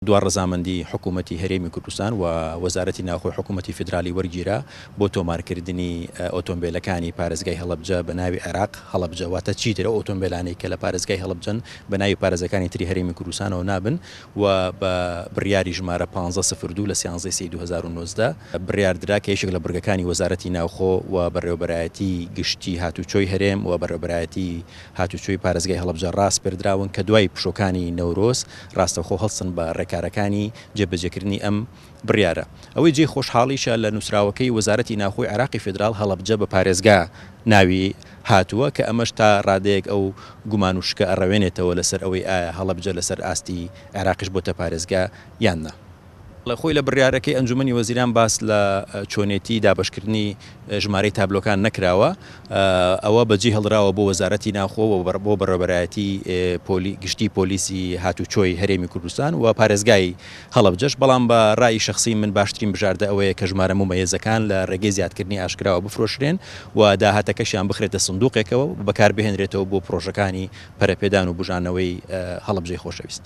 دوار ڕزامەندی حکوومەتی هەرێمی کوردستان و وەزارەتی ناوخۆی حکوومەتی فیدرالی وەرگیرا بۆ تۆمارکردنی ئۆتۆمبیلەکانی پارێزگای هەڵەبجە بە ناوی عێراق هەڵەبجە واتە چیترە ئۆتۆمبیلانەی کە لە پارێزگای هەڵەبجەن بە ناوی پارێزەکانی تری هەرێمی کوردستانەوە نابن و بە بڕیاری ژمارە 1502 لە 13/2019 بڕیاردرا کە یەکێک لە بڕگەکانی وەزارەتی ناوخۆ و بەڕێوەبەرایەتی گشتی هاتوچۆی هەرێم و بەڕێوەبەرایەتی هاتوچۆی پارێزگای هەڵەبجە ڕاست پێدراون کە دوای پشۆکانی نەورۆز ڕاستەوخۆ هەڵسن بە ڕێکارەکانی جێبەجێکردنی ئەم بڕیارە. ئەوەی جێ خۆشحاڵیشە لە نووسراوەکەی وەزارەتی ناوخۆی عێراقی فیدرال هەڵەبجە بە پارێزگا ناوی هاتووە کە ئەمەش تا ڕادەیەک ئەو گومان و شکە ئەڕەوێنێتەوە لەسەر ئەوەی ئایا هەڵەبجە لەسەر ئاستی عێراقیش بۆتە پارێزگا یاننا. لە خۆی لە بڕیارەکەی ئەنجومەنی وەزیران باس لە چۆنێتی دابشکردنی ژمارەی تابلۆکان نەکراوە، ئەوە بەجێ هەڵراوە بۆ وەزارەتی ناوخۆ و بۆ بەڕێوەبەرایەتی گشتی پۆلیسی هاتوچۆی هەرێمی کوردستان و پارێزگای هەڵەبجەش، بەڵام بە ڕای شخصی من باشترین بژاردە ئەوەیە کە ژمارە ممەیەزەکان لە ڕێگەی زیادکردنی ئاشکراوە بفرۆشرێن و داهاتەکەشیان بخرێتە سندوقێکەوە بەکاربهێنرێتەوە بۆ پرۆژەکانی پەرەپێدان و بژانەوەی هەڵەبجەی خۆشەویست.